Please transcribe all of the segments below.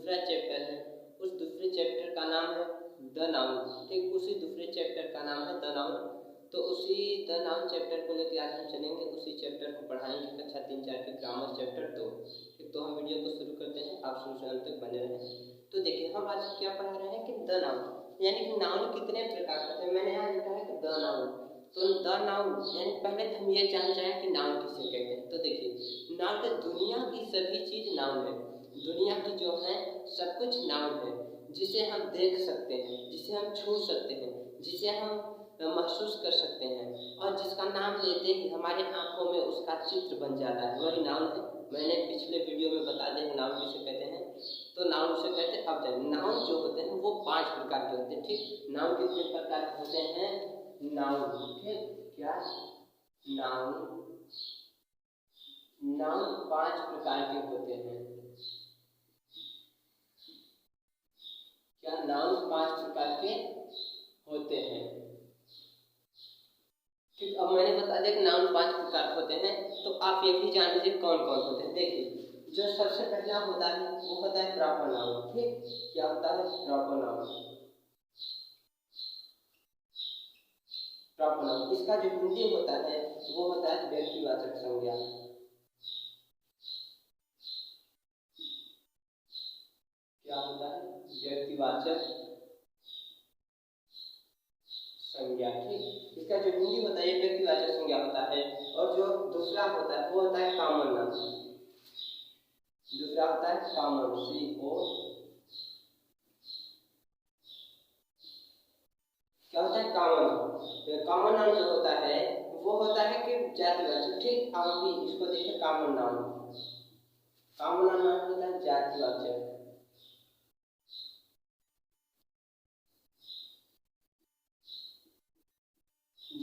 दूसरा चैप्टर है, उस दूसरे चैप्टर का नाम है द नाउन। ठीक, उसी दूसरे चैप्टर का नाम है द नाउन। तो उसी द नाउन चैप्टर को लेकर आज हम चलेंगे, उसी चैप्टर को पढ़ाएंगे कक्षा 3-4 की ग्रामर चैप्टर 2। ठीक, तो हम वीडियो को शुरू करते हैं, आप शुरू से अंत तक बने रहें। तो देखिए हम आज क्या पढ़ रहे हैं कि द नाउन, यानी कि नाउन कितने प्रकार के हैं। मैंने यहाँ लिखा है कि द नाउन। तो द नाउन यानी पहले हम ये जान जाए कि नाउन किसे कहते हैं। तो देखिए नाउन तो दुनिया की सभी चीज नाउन है, दुनिया की जो है सब कुछ नाउन है, जिसे हम देख सकते हैं, जिसे हम छू सकते हैं, जिसे हम महसूस कर सकते हैं, और जिसका नाम लेते ही हमारे आंखों में उसका चित्र बन जाता है, वही नाउन है। मैंने पिछले वीडियो में बता दिया नाउन किसे कहते हैं। तो नाउन से कहते हैं, अब जानिए नाउन जो होते हैं वो 5 प्रकार के होते हैं। ठीक, नाउन कितने प्रकार के होते हैं? नाउन, ठीक, क्या नाउन, नाउन 5 प्रकार के होते हैं। क्या नाउन 5 प्रकार के होते हैं? ठीक, अब मैंने बता दिया कि नाउन 5 प्रकार होते हैं, तो आप ये भी जान लीजिए कौन कौन होते हैं। देखिए जो सबसे पहला होता है वो होता है प्रॉपर नाउन। ठीक, क्या होता है? Proper noun. प्रॉपर नाउन, इसका जो हिंदी होता है वो होता है व्यक्तिवाचक संज्ञा। क्या होता है? व्यक्तिवाचक संज्ञा। ठीक, इसका जो हिंदी होता है व्यक्तिवाचक संज्ञा होता है। और जो दूसरा होता है वो होता है कॉमन नाउन। दूसरा होता है कॉमन, CO। क्या होता है? कॉमन। कॉमन नाउन जो होता है वो होता है कि जातिवाचक। ठीक, अब भी इसको देखिए कॉमन नाउन। कॉमन नाउन होता है जातिवाचक।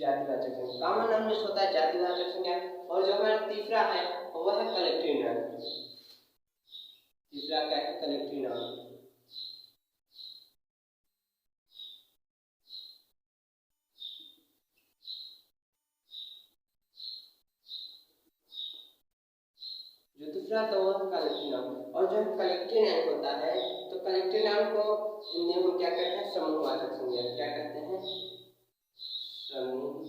जातिवाचक संज्ञा, कॉमन नाउन में होता है जातिवाचक संज्ञा। और जो हमारा तीसरा है वो है कलेक्टिव नाउन। तीसरा क्या है? Collective noun. जो दूसरा तो वो है कलेक्टिव नाउन। और जो कलेक्टिव नाउन होता है तो कलेक्टिव नाउन को हिंदी में क्या कहते हैं? समूहवाचक संज्ञा। क्या कहते हैं? समूहवाचक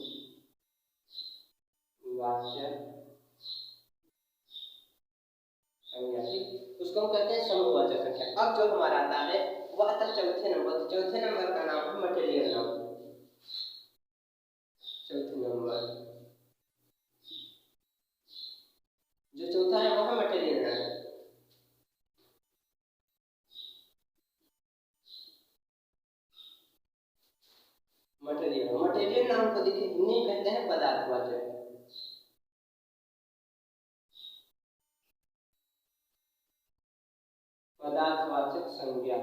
संज्ञा। ठीक, उसको हम कहते हैं समूहवाचक संज्ञा। अब जो हमारा आता है वो आता है चौथे नंबर। चौथे नंबर का नाम है मटेरियल नाउन। चौथे नंबर जो चौथा है वो है मटेरियल नाउन। मटेरियल नाउन को देखिए हिंदी में कहते हैं पदार्थवाचक। पदार्थवाचक संज्ञा।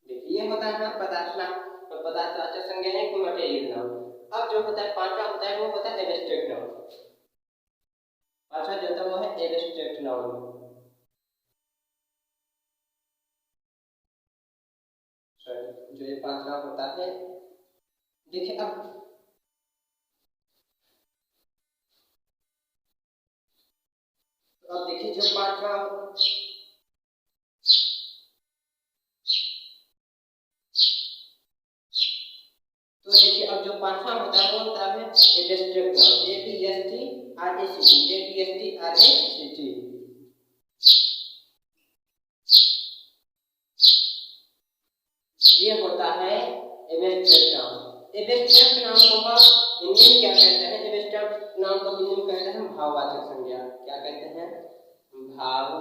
देखिए ये होता है ना पदार्थवाचक संज्ञा है कि मटेरियल नाउन। अब जो होता है पांचवा होता है वो होता है एब्स्ट्रैक्ट नाउन। पांचवा जो होता है वो है एब्स्ट्रैक्ट नाउन। जो ये पांचवा होता है, देखिए अब देखिए जो पांचवा, तो देखिए अब जो पांचवा होता है वो होता है एब्स्ट्रैक्ट नाउन। ABSTRACT। ये होता है एब्स्ट्रैक्ट नाउन। एब्स्ट्रैक्ट नाउन को हिंदी में क्या कहते हैं? एब्स्ट्रैक्ट नाउन को हिंदी में कहते हैं भाववाचक संज्ञा। क्या कहते हैं? भाववाचक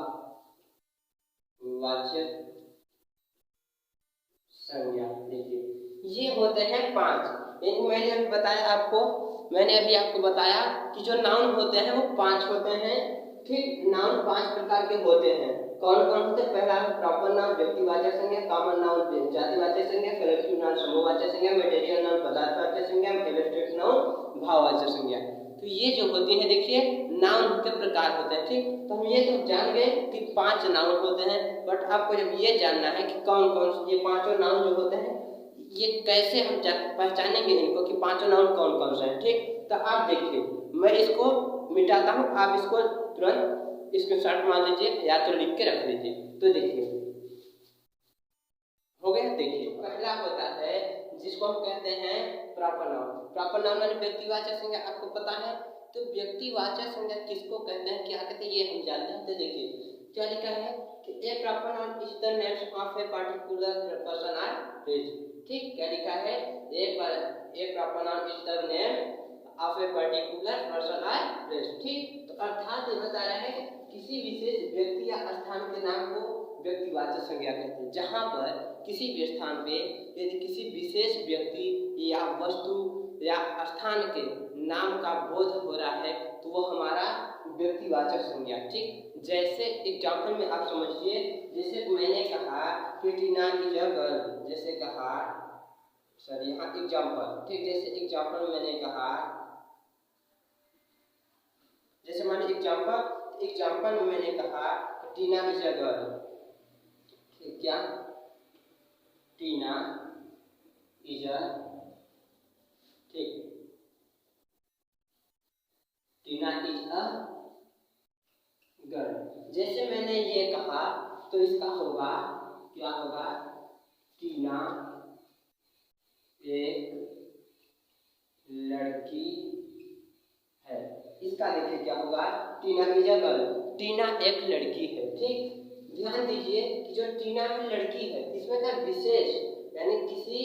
संज्ञा। देखिए ये होते हैं 5। मैंने अभी बताया आपको, कि जो नाउन होते हैं वो 5 होते हैं। ठीक, नाउन 5 प्रकार के होते हैं। कौन कौन होते हैं? पहला है प्रॉपर नाउन व्यक्तिवाचक संज्ञा, कॉमन नाउन जातिवाचक संज्ञा, कलेक्टिव नाउन समूहवाचक संज्ञा, मटेरियल नाउन पदार्थवाचक संज्ञा, एब्स्ट्रैक्ट नाउन भाववाचक संज्ञा। तो ये जो होती है देखिए नाउन के प्रकार होते हैं। ठीक, तो हम ये तो जान गए कि 5 नाउन होते हैं, बट आपको जब ये जानना है कि कौन कौन ये पांचों नाउन जो होते हैं ये कैसे हम पहचानेंगे इनको कि पांचों नाउन कौन कौन से हैं। ठीक, तो आप देखिए मैं इसको मिटाता हूँ, आप इसको तुरंत इसको शॉर्ट मान लीजिए या तो लिख के रख लीजिए। तो देखिए हो गया। देखिए पहला होता है जिसको हम कहते हैं प्रॉपर नाउन। प्रॉपर नाउन माने व्यक्तिवाचक संज्ञा, आपको पता है। तो व्यक्तिवाचक संज्ञा किसको कहते हैं, क्या कहते हैं, ये हम जानते हैं। तो देखिए क्या लिखा है कि a proper noun is the name of a particular person और प्लेस। ठीक, क्या लिखा है, a proper noun is the name of a particular person और प्लेस। ठीक, तो अर्थात ये बता रहा है कि किसी विशेष व्यक्ति या स्थान के नाम को व्यक्तिवाचक संज्ञा कहते हैं। जहाँ पर किसी भी स्थान पे यदि किसी विशेष व्यक्ति या वस्तु या स्थान के नाम का बोध हो रहा है तो वो हमारा व्यक्तिवाचक संज्ञा। ठीक, जैसे एग्जाम्पल में आप समझिए, जैसे मैंने कहा कि टीना इज अ गर्ल, जैसे कहा सर यहाँ एग्जाम्पल। ठीक, जैसे एग्जाम्पल में मैंने कहा, जैसे मान लीजिए एग्जाम्पल में मैंने कहा टीना इज अ गर्ल। क्या, टीना इज अ, ठीक, टीना इज अ गर्ल। जैसे मैंने ये कहा तो इसका होगा, क्या होगा, टीना एक लड़की है। इसका देखिए क्या होगा, टीना इज अ गर्ल, टीना एक लड़की है। ठीक, ध्यान दीजिए कि जो टीना में लड़की है इसमें क्या विशेष, यानी किसी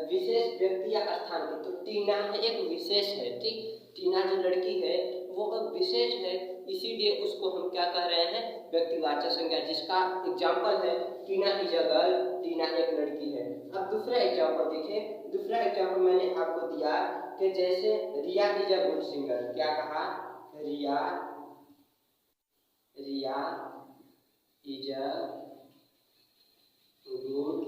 विशेष व्यक्ति या स्थान की, तो टीना है एक विशेष है। ठीक, टीना जो लड़की है वो विशेष है, इसीलिए उसको हम क्या कह रहे हैं, व्यक्तिवाचक संज्ञा, जिसका एग्जाम्पल है टीना इज अ गर्ल, टीना एक लड़की है। अब दूसरा एग्जाम्पल देखिए, दूसरा एग्जाम्पल मैंने आपको दिया कि जैसे Riya is a good singer. क्या कहा, Riya is a good,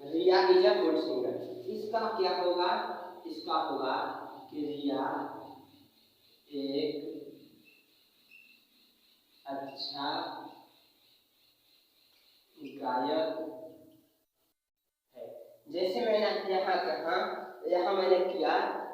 Riya is a good singer. इसका क्या होगा, इसका होगा कि रिया एक अच्छा गायक है। जैसे मैंने यहाँ मैंने किया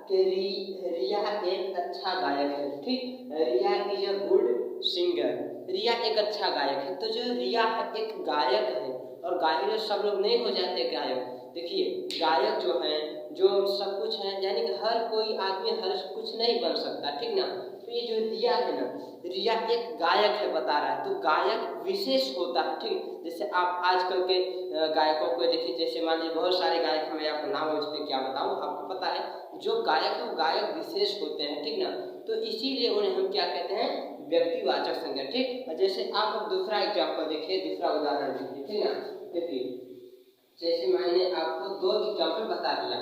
कि रिया एक अच्छा गायक है। ठीक, रिया इज अ गुड सिंगर, रिया एक अच्छा गायक है। तो जो रिया है एक गायक है, और गायक सब लोग नहीं हो जाते गायक। देखिए गायक जो है जो सब कुछ है, यानी कि हर कोई आदमी हर कुछ नहीं बन सकता। ठीक ना, तो ये जो रिया है ना, रिया एक गायक है बता रहा है, तो गायक विशेष होता है। ठीक, जैसे आप आजकल के गायकों को देखिए, जैसे मान लीजिए बहुत सारे गायक हैं, मैं आपको नाम उस पर क्या बताऊँ, आपको पता है, जो गायक है वो गायक विशेष होते हैं। ठीक ना, तो इसीलिए उन्हें हम क्या कहते हैं, व्यक्तिवाचक संज्ञा। ठीक, जैसे आप अब दूसरा एग्जाम्पल देखिए, दूसरा उदाहरण देखिए। ठीक ना, देखिए जैसे मैंने आपको दो एग्जाम्पल बता दिया,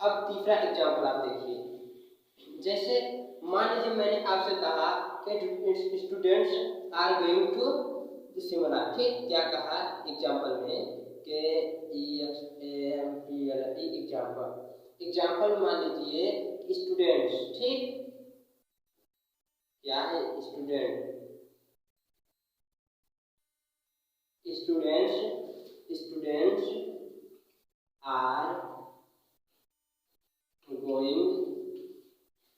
अब तीसरा एग्जाम्पल आप देखिए। जैसे मान लीजिए मैंने आपसे कहा कि students are going to Shimla. ठीक, क्या कहा एग्जाम्पल में कि एग्जाम्पल मान लीजिए स्टूडेंट्स। ठीक, क्या है, students are going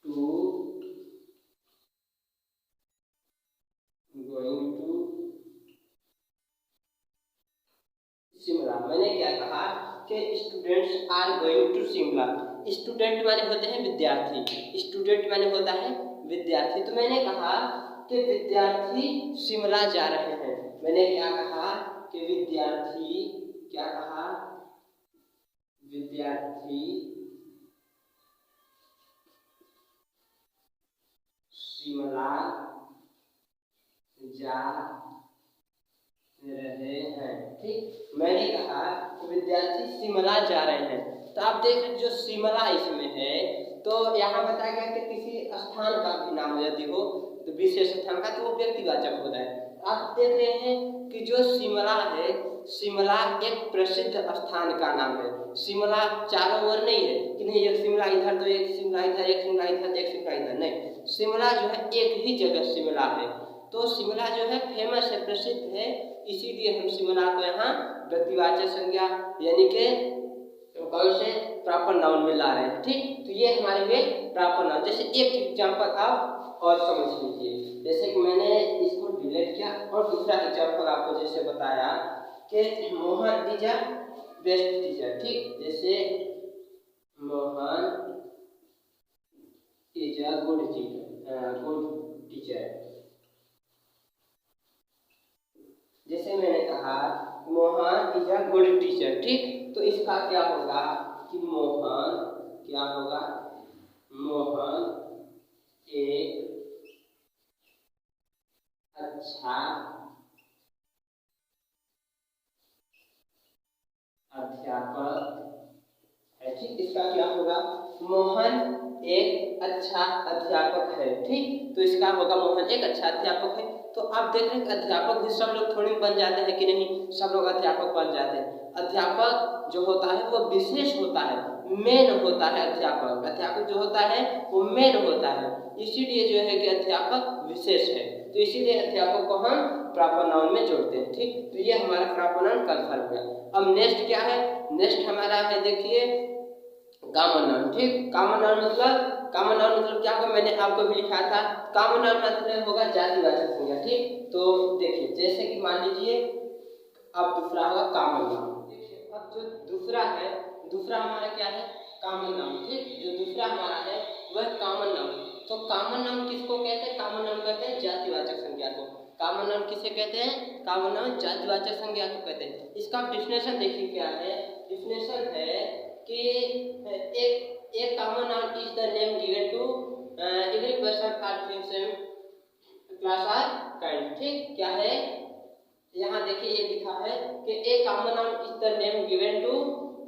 to Shimla. मैंने क्या कहा कि students are going to Shimla. Student माने होते हैं विद्यार्थी, स्टूडेंट माने होता है विद्यार्थी। तो मैंने कहा कि विद्यार्थी शिमला जा रहे हैं। मैंने क्या कहा कि विद्यार्थी, क्या कहा, विद्यार्थी शिमला जा रहे हैं। ठीक, मैंने कहा कि विद्यार्थी शिमला जा रहे हैं। तो आप देख रहे जो शिमला इसमें है, तो यहाँ बताया गया कि किसी स्थान का भी नाम यदि हो तो विशेष स्थान का, तो वो व्यक्तिवाचक होता है। आप देख रहे हैं कि जो शिमला है, शिमला एक प्रसिद्ध स्थान का नाम है। शिमला चारों ओर नहीं है कि नहीं एक शिमला इधर तो एक शिमला इधर, एक शिमला इधर, एक शिमला इधर, नहीं, शिमला जो है एक ही जगह शिमला है। तो शिमला जो है फेमस है, प्रसिद्ध है, इसीलिए हम शिमला को यहाँ व्यक्तिवाचक संज्ञा यानी कि कौन से प्रॉपर नाउन में ला रहे हैं। ठीक, तो ये हमारे हुए प्रॉपर नाउन। जैसे एक एग्जांपल आप और समझ लीजिए, जैसे कि मैंने इसको डिलीट किया और दूसरा एग्जांपल आपको जैसे बताया कि Mohan is a best teacher, ठीक, जैसे Mohan is a good teacher. जैसे मैंने कहा Mohan is a good teacher, ठीक, तो इसका क्या होगा कि मोहन क्या होगा, मोहन एक अच्छा अध्यापक है, ठीक, इसका क्या होगा, मोहन एक अच्छा अध्यापक है, ठीक, तो इसका होगा मोहन एक अच्छा अध्यापक है। तो आप देख रहे हैं अध्यापक भी सब लोग थोड़ी बन जाते हैं कि नहीं, सब लोग अध्यापक बन जाते हैं। अध्यापक जो होता है वो विशेष होता है, मेन होता है। अध्यापक जो होता है वो मेन होता है, इसीलिए जो है कि अध्यापक विशेष है, तो इसीलिए अध्यापक को हम प्रॉपर नाउन में जोड़ते हैं, ठीक। तो ये हमारा प्रॉपर नाउन कन्फर्म हुआ। अब नेक्स्ट क्या है, नेक्स्ट हमारा है देखिए कॉमन नाउन, ठीक। कॉमन नाउन मतलब क्या होगा, मैंने आपको भी लिखा था, कॉमन नाउन मतलब होगा जातिवाचक संज्ञा, ठीक। तो देखिए जैसे कि मान लीजिए अब दूसरा होगा कॉमन नाउन, देखिए अब जो दूसरा है, दूसरा हमारा क्या है, कॉमन नाउन, ठीक, जो दूसरा हमारा है वह कॉमन नाउन। तो कॉमन नाउन किसको कहते हैं, कॉमन नाउन कहते हैं जातिवाचक संज्ञा को। कॉमन नाउन किसे कहते हैं, कॉमन नाउन जातिवाचक संज्ञा को कहते हैं। इसका डेफिनेशन देखिए क्या है, डेफिनेशन है कि एक common noun is the name given to every person or thing same class or kind, ठीक, क्या है, यहाँ देखिए ये लिखा है कि एक common noun is the name given to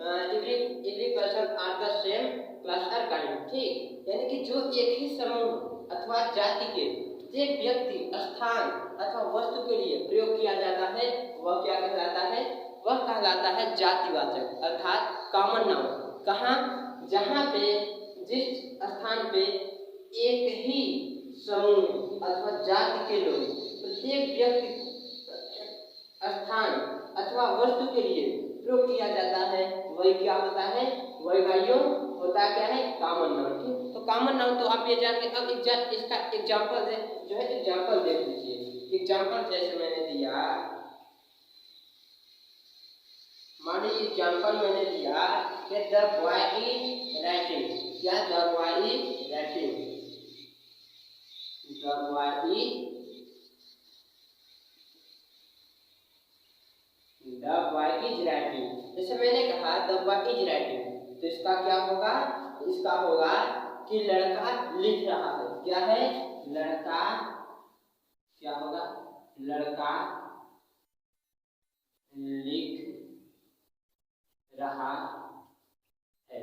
every person or the same class or kind, ठीक, यानी कि जो एक ही समूह अथवा जाति के प्रत्येक व्यक्ति, स्थान अथवा वस्तु के लिए प्रयोग किया जाता है वह क्या कहलाता है, वह कहलाता है जातिवाचक अर्थात कॉमन नाउन। कहाँ, जहाँ पे जिस स्थान पे एक ही समूह अथवा जाति के लोग प्रत्येक व्यक्ति, स्थान अथवा वस्तु के लिए प्रयोग किया जाता है वही क्या होता है, वही भाइयों होता क्या है, कॉमन नाउन, ठीक। तो कॉमन नाउन तो आप ये जान के अब इसका एग्जांपल जो है एग्जांपल देख लीजिए। एग्जांपल जैसे मैंने दिया, मान लीजिए एग्जांपल मैंने दिया कि द बॉय इज राइटिंग, क्या, the boy is writing, the boy is writing. जैसे मैंने कहा द बॉय इज राइटिंग, तो इसका क्या होगा, इसका होगा कि लड़का लिख रहा है, क्या है, लड़का क्या होगा, लड़का लिख रहा है,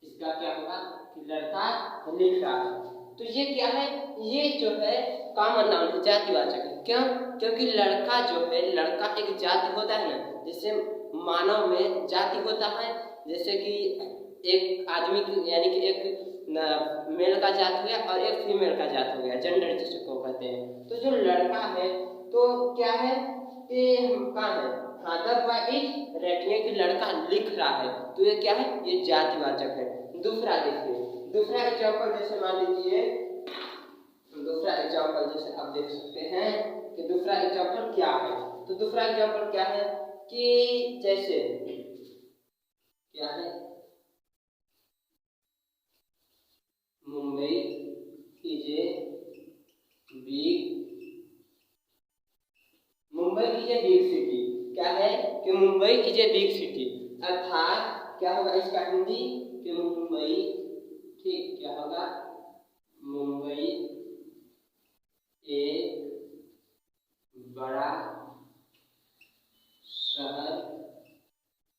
इसका क्या होगा कि लड़का लिख रहा है। तो ये क्या है, ये जो है कॉमन नाउन है, जातिवाचक है। क्यों, क्योंकि लड़का जो है, लड़का एक जाति होता है ना, जैसे मानव में जाति होता है, जैसे कि एक आदमी यानी कि एक मेल का जात हो गया और एक फीमेल का जात हो गया, जेंडर जिसको कहते हैं। तो जो लड़का है तो क्या है कि कहाँ है, हाँ, द बॉय इज राइटिंग, कि लड़का लिख रहा है, तो ये क्या है, ये जातिवाचक है। दूसरा देखिए, दूसरा एग्जांपल जैसे मान लीजिए, दूसरा एग्जांपल जैसे आप देख सकते हैं कि दूसरा एग्जांपल क्या है। तो दूसरा एग्जांपल क्या है कि जैसे क्या है, Mumbai is a big city, क्या है कि Mumbai is a big city, अर्थात क्या होगा इसका हिंदी कि मुंबई, ठीक, क्या होगा, मुंबई एक बड़ा शहर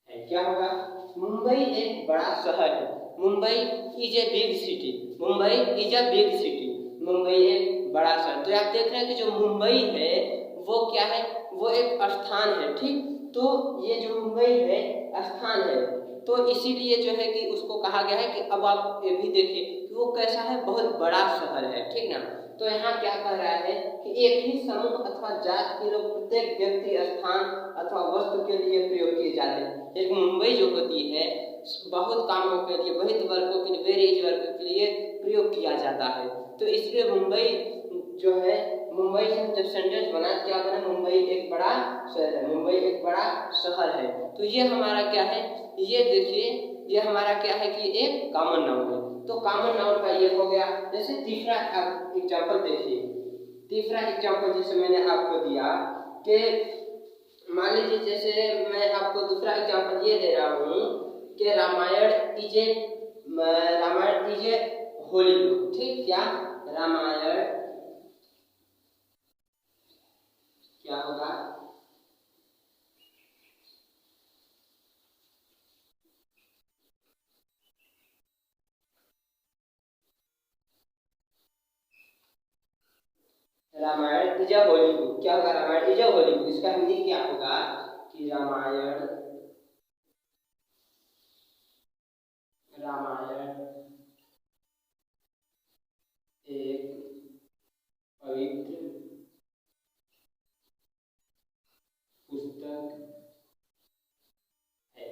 है, क्या होगा, मुंबई एक बड़ा शहर है, Mumbai is a big city, Mumbai is a big city, Mumbai एक बड़ा शहर। तो आप देख रहे हैं कि जो मुंबई है वो क्या है, वो एक स्थान है, ठीक। तो ये जो मुंबई है स्थान है, तो इसीलिए जो है कि उसको कहा गया है कि अब आप ये भी देखिए कि वो कैसा है, बहुत बड़ा शहर है, ठीक ना। तो यहाँ क्या कह रहा है कि एक ही समूह अथवा जात के लोग प्रत्येक व्यक्ति, स्थान अथवा वस्तु के लिए प्रयोग किए जाते हैं। एक मुंबई जो होती है बहुत कामों के लिए, बहुत वर्गों के लिए, वेरियस वर्गों के लिए प्रयोग किया जाता है। तो इसलिए मुंबई जो है, मुंबई से जब सेंटेंस बना क्या बना, मुंबई एक बड़ा शहर है, मुंबई एक बड़ा शहर है। तो ये हमारा क्या है, ये देखिए ये हमारा क्या है कि एक कॉमन नाउन है। तो कॉमन नाउन का ये हो गया। जैसे तीसरा एग्जांपल देखिए, तीसरा एग्जांपल जैसे मैंने आपको दिया कि मान लीजिए, जैसे मैं आपको दूसरा एग्जांपल ये दे रहा हूँ कि Ramayana is a holy book. ठीक, क्या रामायण क्या होगा, Ramayana is a holy book. क्या होगा, Ramayana is a holy book. इसका हिंदी क्या होगा कि रामायण एक पवित्र पुस्तक है।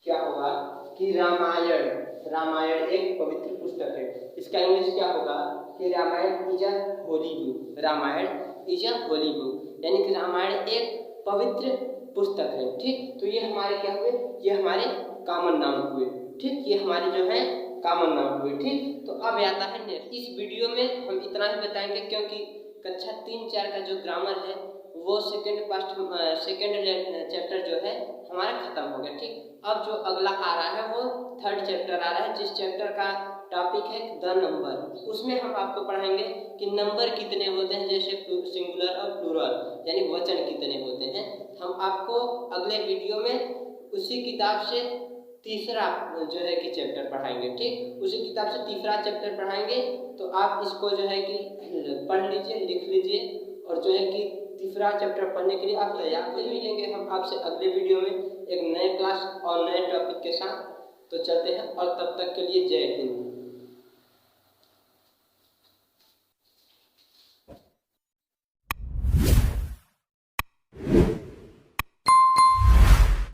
क्या होगा कि रामायण एक पवित्र पुस्तक है। इसका इंग्लिश क्या होगा कि Ramayana is a holy book. Ramayana is a holy book, यानी कि रामायण एक पवित्र पुस्तक है। ठीक, तो ये हमारे क्या हुए, ये हमारे कॉमन नाउन हुए। ठीक, ये हमारे जो है कॉमन नाउन हुए। ठीक, तो अब आता है नेक्स्ट। इस वीडियो में हम इतना ही बताएंगे क्योंकि कक्षा 3-4 का जो ग्रामर है वो सेकेंड चैप्टर जो है हमारा खत्म हो गया। ठीक, अब जो अगला आ रहा है वो थर्ड चैप्टर आ रहा है, जिस चैप्टर का टॉपिक है द नंबर। उसमें हम आपको पढ़ाएंगे कि नंबर कितने होते हैं, जैसे सिंगुलर और प्लूरल, यानी वचन कितने होते हैं। हम आपको अगले वीडियो में उसी किताब से तीसरा जो है कि चैप्टर पढ़ाएंगे। ठीक, उसी किताब से तीसरा चैप्टर पढ़ाएंगे। तो आप इसको जो है कि पढ़ लीजिए, लिख लीजिए, और जो है कि तीसरा चैप्टर पढ़ने के लिए आप तैयार हो। मिलेंगे हम आपसे अगले वीडियो में एक नए क्लास और नए टॉपिक के साथ। तो चलते हैं, और तब तक के लिए जय हिंद।